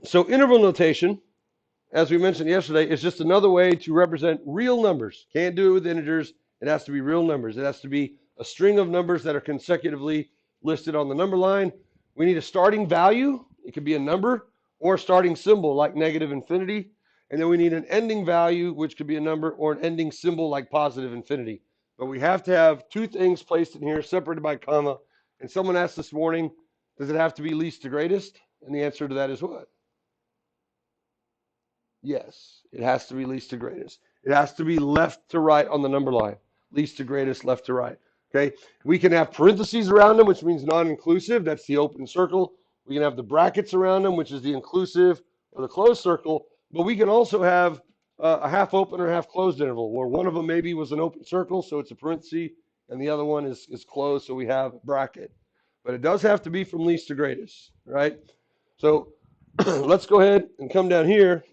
So interval notation, as we mentioned yesterday, is just another way to represent real numbers. Can't do it with integers. It has to be real numbers. It has to be a string of numbers that are consecutively listed on the number line. We need a starting value. It could be a number or a starting symbol like negative infinity. And then we need an ending value, which could be a number, or an ending symbol like positive infinity. But we have to have two things placed in here separated by comma. And someone asked this morning, does it have to be least to greatest? And the answer to that is what? Yes, it has to be least to greatest. It has to be left to right on the number line. Least to greatest, left to right. Okay. We can have parentheses around them, which means non-inclusive. That's the open circle. We can have the brackets around them, which is the inclusive or the closed circle. But we can also have a half open or half closed interval, where one of them maybe was an open circle, so it's a parenthesis, and the other one is closed, so we have a bracket. But it does have to be from least to greatest, right? So let's go ahead and come down here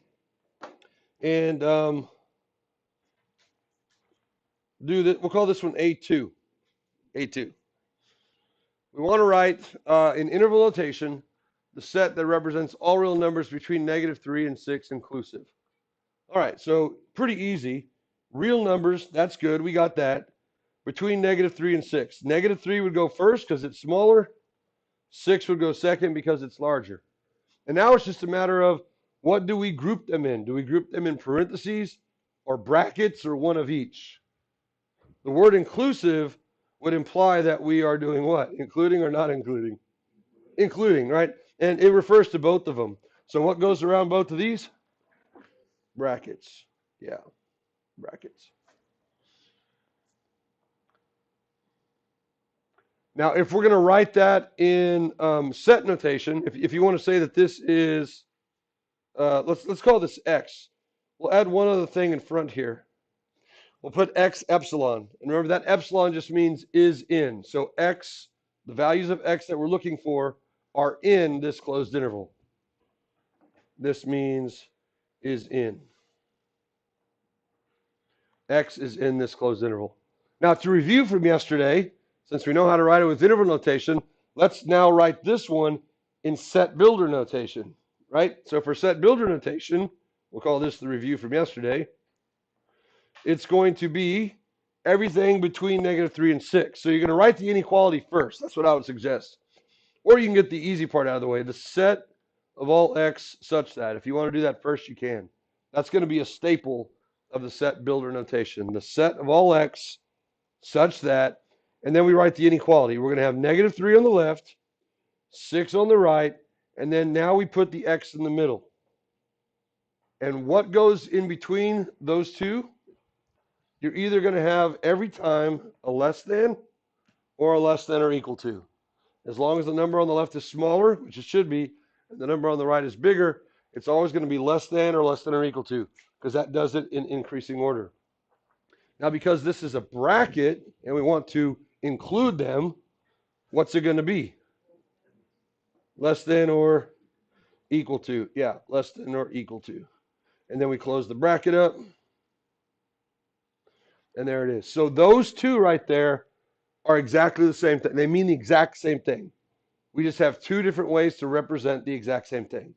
and do that. We'll call this one A2. A2. We want to write in interval notation the set that represents all real numbers between -3 and 6 inclusive. All right, so pretty easy. Real numbers, that's good. We got that. Between -3 and 6. -3 would go first because it's smaller. 6 would go second because it's larger. And now it's just a matter of what do we group them in? Do we group them in parentheses or brackets or one of each? The word inclusive would imply that we are doing what? Including or not including? Including, right? And it refers to both of them. So what goes around both of these? Brackets. Yeah, brackets. Now, if we're going to write that in set notation, if you want to say that this is, let's call this x. We'll add one other thing in front here. We'll put x epsilon. And remember that epsilon just means is in. So x, the values of x that we're looking for are in this closed interval. This means is in. X is in this closed interval. Now to review from yesterday, since we know how to write it with interval notation, let's now write this one in set builder notation, right? So for set builder notation, we'll call this the review from yesterday. It's going to be everything between -3 and 6. So you're going to write the inequality first. That's what I would suggest. Or you can get the easy part out of the way. The set of all x such that. If you want to do that first, you can. That's going to be a staple of the set builder notation. The set of all x such that, and then we write the inequality. We're going to have -3 on the left, 6 on the right, and then now we put the x in the middle. And what goes in between those two? You're either going to have every time a less than or a less than or equal to. As long as the number on the left is smaller, which it should be, and the number on the right is bigger, it's always going to be less than or equal to, because that does it in increasing order. Now, because this is a bracket and we want to include them, what's it going to be? Less than or equal to. Yeah, less than or equal to. And then we close the bracket up. And there it is. So those two right there are exactly the same thing. They mean the exact same thing. We just have two different ways to represent the exact same thing.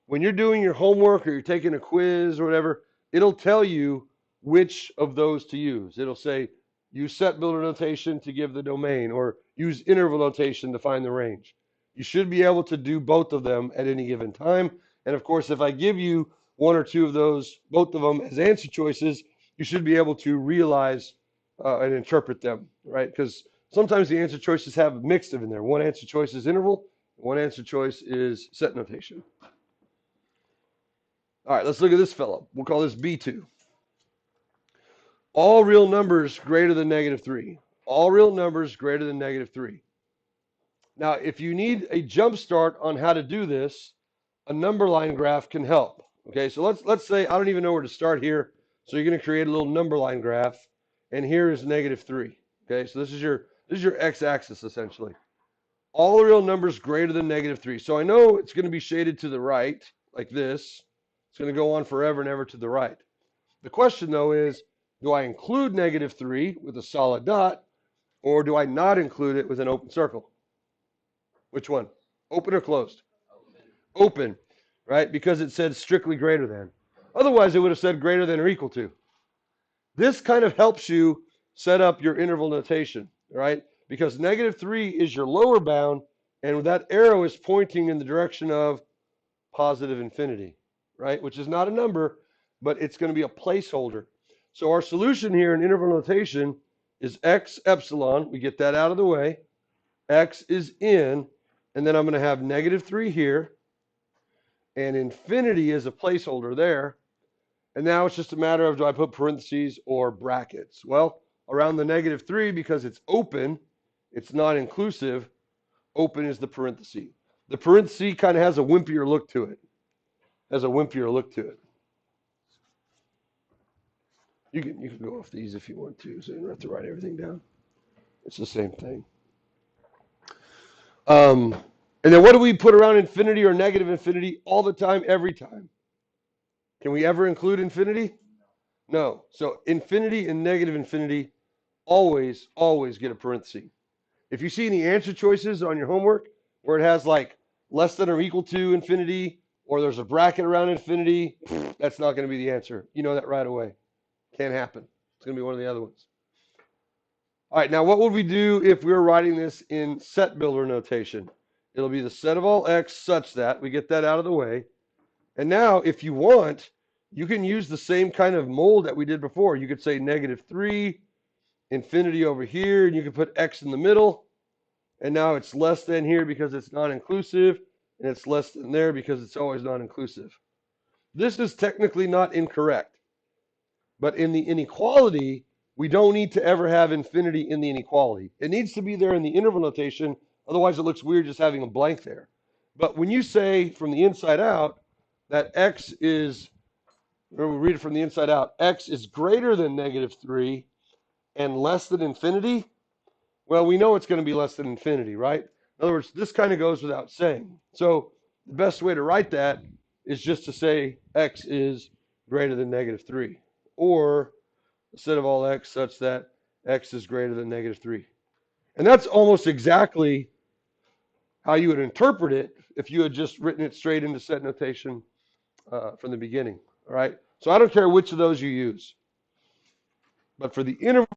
When you're doing your homework or you're taking a quiz or whatever, it'll tell you which of those to use. It'll say, use set builder notation to give the domain, or use interval notation to find the range. You should be able to do both of them at any given time. And of course, if I give you one or two of those, both of them as answer choices, you should be able to realize and interpret them, right? Because sometimes the answer choices have a mix of in there. One answer choice is interval, one answer choice is set notation. All right, let's look at this fellow. We'll call this B2. All real numbers greater than -3. All real numbers greater than -3. Now, if you need a jump start on how to do this, a number line graph can help. Okay, so let's say I don't even know where to start here. So you're going to create a little number line graph, and here is -3. Okay, so this is your x-axis essentially. All real numbers greater than -3. So I know it's going to be shaded to the right like this. It's going to go on forever and ever to the right. The question though is, do I include -3 with a solid dot, or do I not include it with an open circle? Which one? Open or closed? Open, right? Because it said strictly greater than. Otherwise, it would have said greater than or equal to. This kind of helps you set up your interval notation, right? Because -3 is your lower bound, and that arrow is pointing in the direction of positive infinity, right? Which is not a number, but it's going to be a placeholder. So our solution here in interval notation is x epsilon. We get that out of the way. X is in, and then I'm going to have -3 here, and infinity is a placeholder there. And now it's just a matter of, do I put parentheses or brackets? Well, around the -3, because it's open, it's not inclusive, open is the parenthesis. The parenthesis kind of has a wimpier look to it. You can go off these if you want to, so you don't have to write everything down. It's the same thing. And then what do we put around infinity or negative infinity all the time, every time? Can we ever include infinity? No. So infinity and negative infinity always get a parenthesis. If you see any answer choices on your homework where it has like less than or equal to infinity, or there's a bracket around infinity, that's not going to be the answer. You know that right away. Can't happen. It's going to be one of the other ones. All right, now what would we do if we were writing this in set builder notation? It'll be the set of all x such that, we get that out of the way. And now, if you want, you can use the same kind of mold that we did before. You could say -3, infinity over here, and you could put x in the middle. And now it's less than here because it's non-inclusive, and it's less than there because it's always non-inclusive. This is technically not incorrect. But in the inequality, we don't need to ever have infinity in the inequality. It needs to be there in the interval notation, otherwise it looks weird just having a blank there. But when you say from the inside out that x is, remember we read it from the inside out, x is greater than -3 and less than infinity, well, we know it's going to be less than infinity, right? In other words, this kind of goes without saying. So the best way to write that is just to say x is greater than -3. Or the set of all x such that x is greater than -3. And that's almost exactly how you would interpret it if you had just written it straight into set notation from the beginning. All right. So I don't care which of those you use. But for the interval,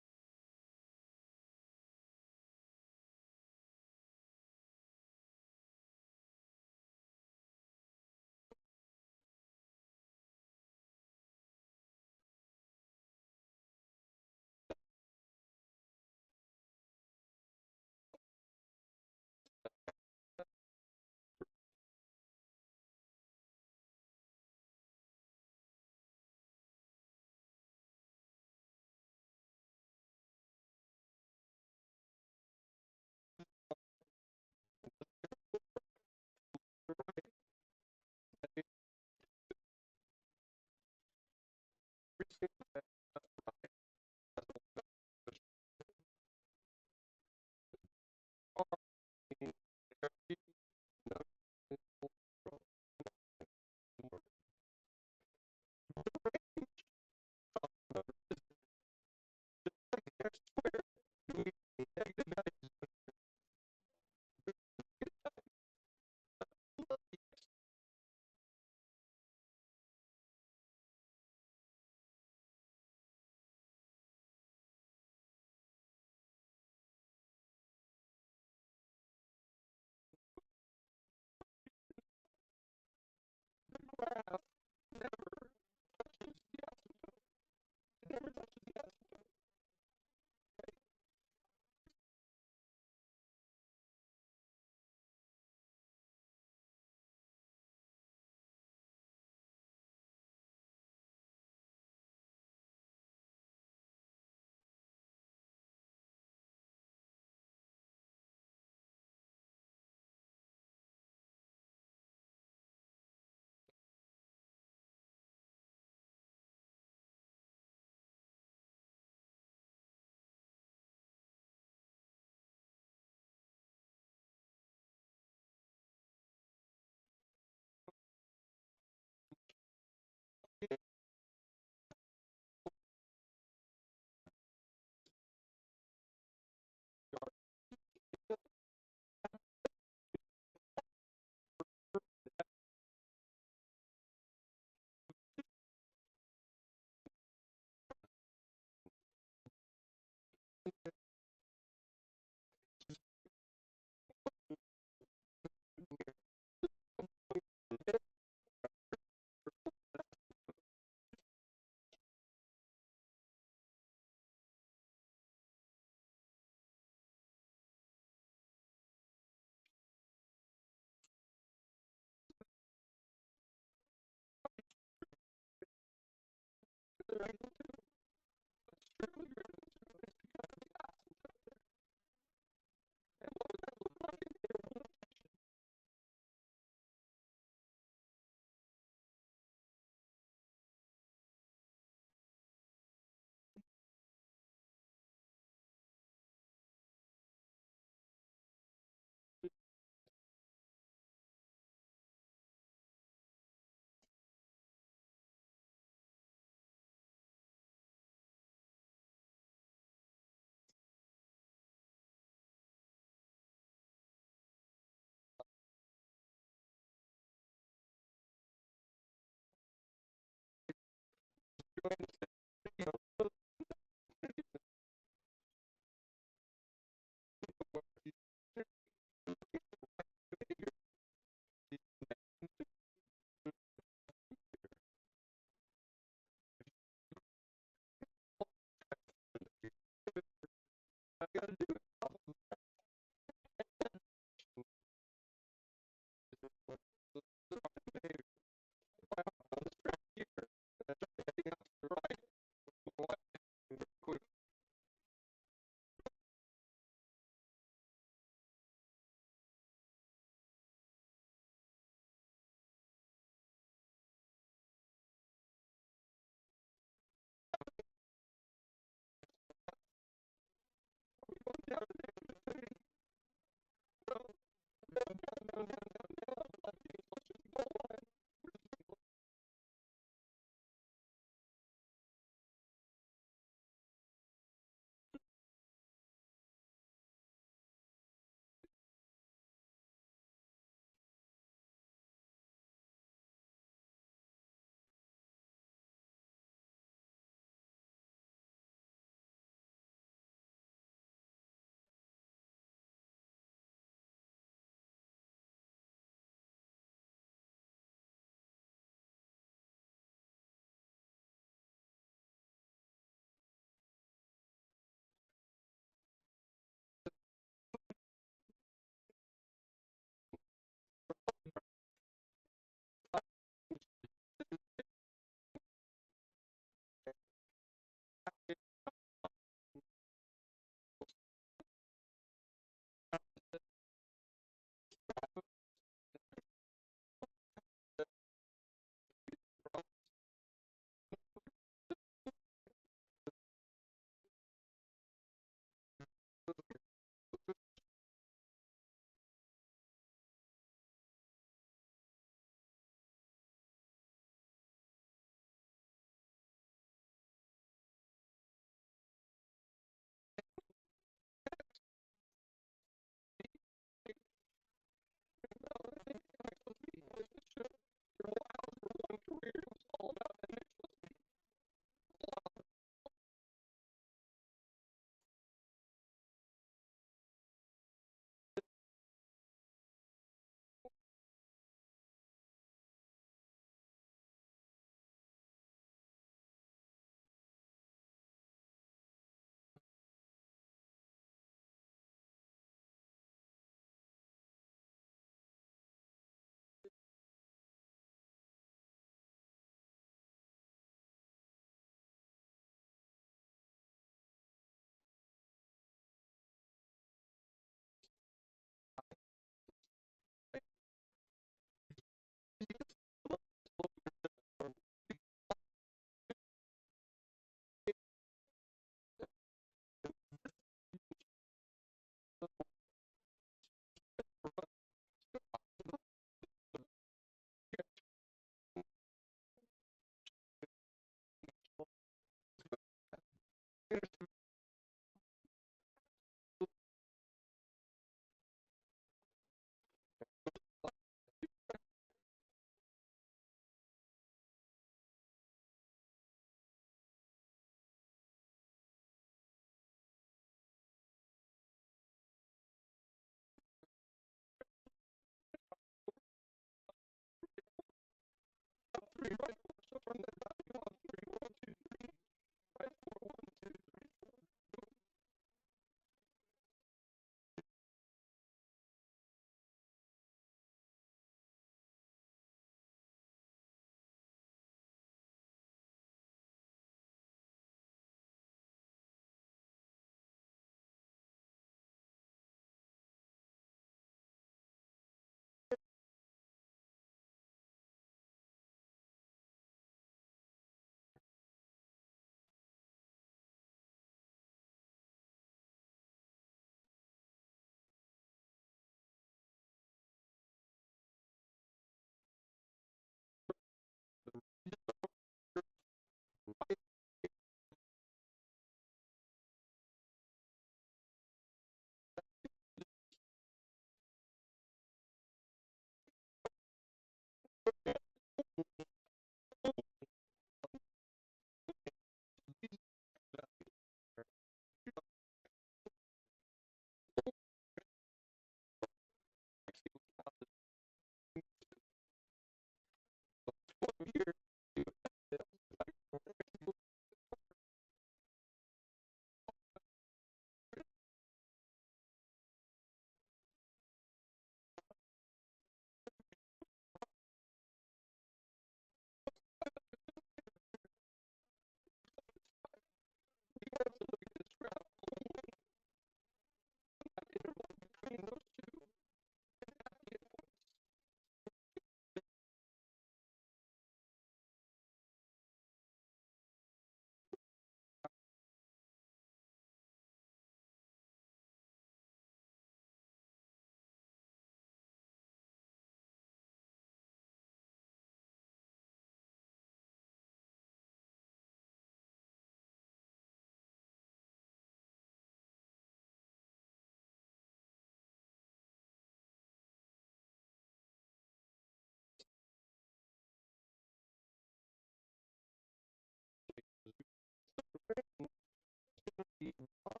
B1